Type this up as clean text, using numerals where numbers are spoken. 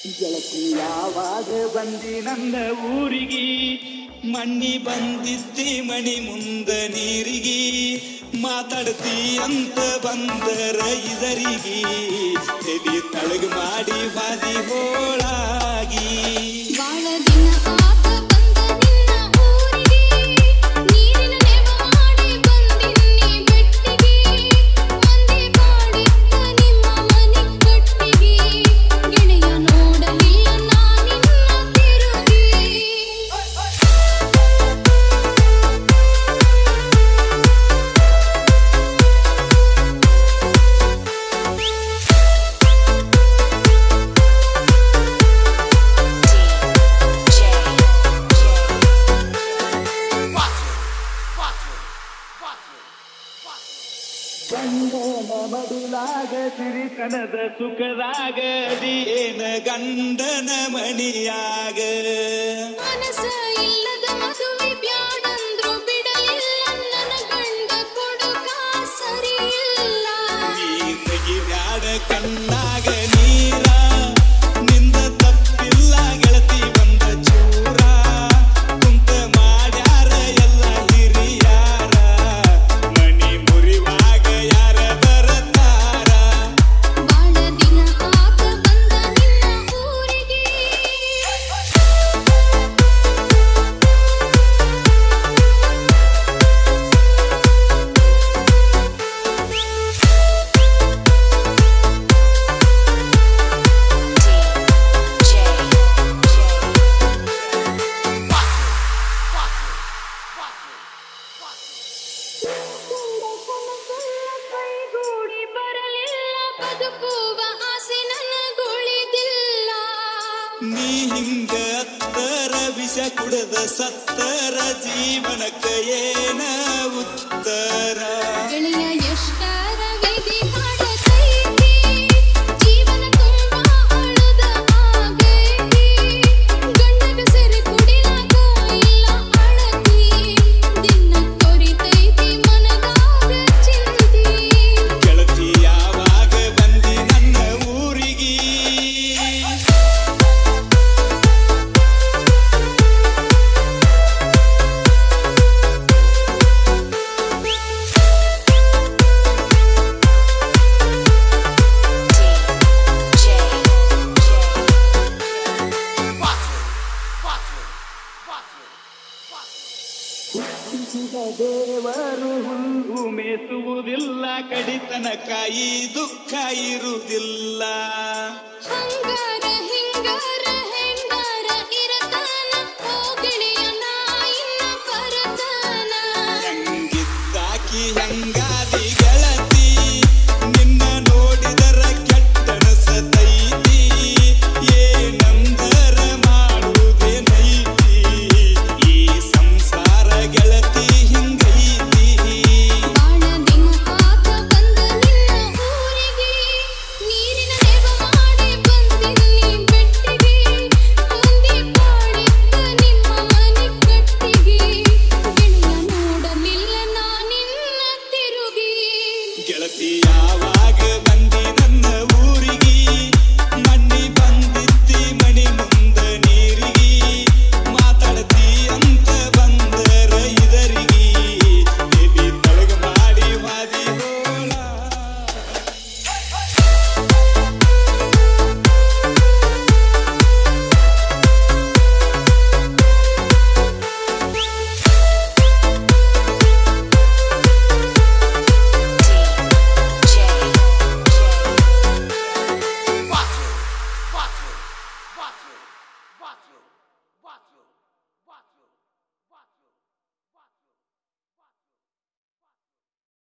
ಗೆಳತಿ ಯಾವಾಗ ಬಂದಿ ನನ್ನ ಊರಿಗೆ ಮಣ್ಣಿ ಬಂದಿದ್ದಿ ಮಣಿ ಮುಂದ ನೀರಿಗೆ ಮಾತಾಡ್ತಿ ಅಂತ ಬಂದರ ಇದರಿಗೆ ತಲಿ ತಳಗ ಮಾಡಿ ಬಾದಿ ಹೋಳಾಗಿ ಬಾಳ ದಿನ ಆತ ಬಂದ ನಿನ್ನ ಊರಿಗೆ ನೀರಿನ ನೆವ ಮಾಡಿ ಬಂದಿನ್ನಿ ಬೆಟ್ಟಿಗೆ ಮಂದಿ ಬಾಡಿತ್ತ ನಿಮ್ಮ ಮನೆ ಕಟ್ಟಿಗೆ ಗೆಳೆಯ ನೋಡಲಿಲ್ಲ ನಾನಿನ್ನ ತಿರುಗಿ ಗಂಡನ ಮಡಿಲಾಗ ಸಿರಿತನದ ಸುಖದಾಗ ಅದೇನ ಗಂಡನ ಮಣಿಯಾಗ ಮನಸ ಇಲ್ಲದ ಮದುವೆ ಬ್ಯಾಡಂದ್ರು ಬಿಡಲಿಲ್ಲ ನನ್ನ ಗಂಡ ಕೊಡುಗ ಸರಿ ಇಲ್ಲ ನೀ ಬ್ಯಾಡ ಕಣ್ಣಾಗ ನೀರ ನಿಂದ ತಪ್ಪಿಲ್ಲ ಗೆಳತಿ ಬಂದ ಚೂರ ಕುಂತ ಮಾಡ್ಯಾರ ಎಲ್ಲ ಹಿರಿಯಾರ ಮನಿ ಮುರಿವಾಗ ಯಾರ ಬರತಾರ ಬಾಳ ದಿನ ಆತ ಬಂದ ನಿನ್ನ ಊರಿಗೆ ಕೈಗೂಡಿ ಬರಲಿಲ್ಲ ಬದುಕುವ ಆಸೆ ನನಗುಳಿದಿಲ್ಲ ನೀ ಹಿಂಗ ಅತ್ತರ ವಿಷ ಕುಡದ ಸತ್ತರ ಜೀವನಕ್ಕ ಏನ ಉತ್ತರ ಗೆಳೆಯ ಎಷ್ಟರ ವಿಧಿ ಮಾಡತೈತಿ ಜೀವನ ತುಂಬಾ ಅಳುದ ಆಗೈತಿ ಗಂಡಗ ಸೆರೆ ಕುಡಿಲಾಕ ಇಲ್ಲ ಅಳತಿ ದಿನ ಕೊರಿತೈತಿ ಮನದಾಗ ಚಿಂತಿ ಗೆಳತಿ ಯಾವಾಗ ಬಂದಿ ನನ್ನ ಊರಿಗೆ ಹುಟ್ಟಿಸಿದ ದೇವರು ಹುಲ್ಲು ಮೇಸುವುದಿಲ್ಲ ಕಡಿತನಕ ಈ ದುಃಖ ಇರುವುದಿಲ್ಲ ಹಂಗಾರ ಹಿಂಗಾರ ಹೆಂಗಾರ ಇರತಾನ ಓ ಗೆಳೆಯ ನಾ ಇನ್ನ ಬರತಾನ ಹೆಂಗಿದ್ದಾಕಿ ಹೆಂಗಾದಿ ಗೆಳತಿ ನಿನ್ನ ನೋಡಿದರ ಕೆಟ್ಟನಸತೈತಿ ಏನಂದರ ಮಾಡುವುದೇನೈತಿ ಈ ಸಂಸಾರ ಗೆಳತಿ ಹಿಂಗೈತಿ ಬಾಳ ದಿನ ಆತ ಬಂದ ನಿನ್ನ ಊರಿಗೆ ನೀರಿನ ನೆವ ಮಾಡಿ ಬಂದಿನ್ನಿ ಬೆಟ್ಟಿಗೆ ಮಂದಿ ಬಾಡಿತ್ತ ನಿಮ್ಮ ಮನೆ ಕಟ್ಟಿಗೆ ಗೆಳೆಯ ನೋಡಲಿಲ್ಲ ನಾನಿನ್ನ ತಿರುಗಿ ಗೆಳತಿ ಯಾವಾಗ ಬಂದಿ ನನ್ನ ಊರಿಗೆ ಮಣ್ಣಿ ಬಂದಿದ್ದಿ ಮಣಿ ಮುಂದ ನೀರಿಗೆ ಮಾತಾಡ್ತಿ ಅಂತ ಬಂದರ ಇದರಿಗೆ ಎದಿ ತಳಗ ಮಾಡಿ ವಾದಿ ಹೋಳ Watch it.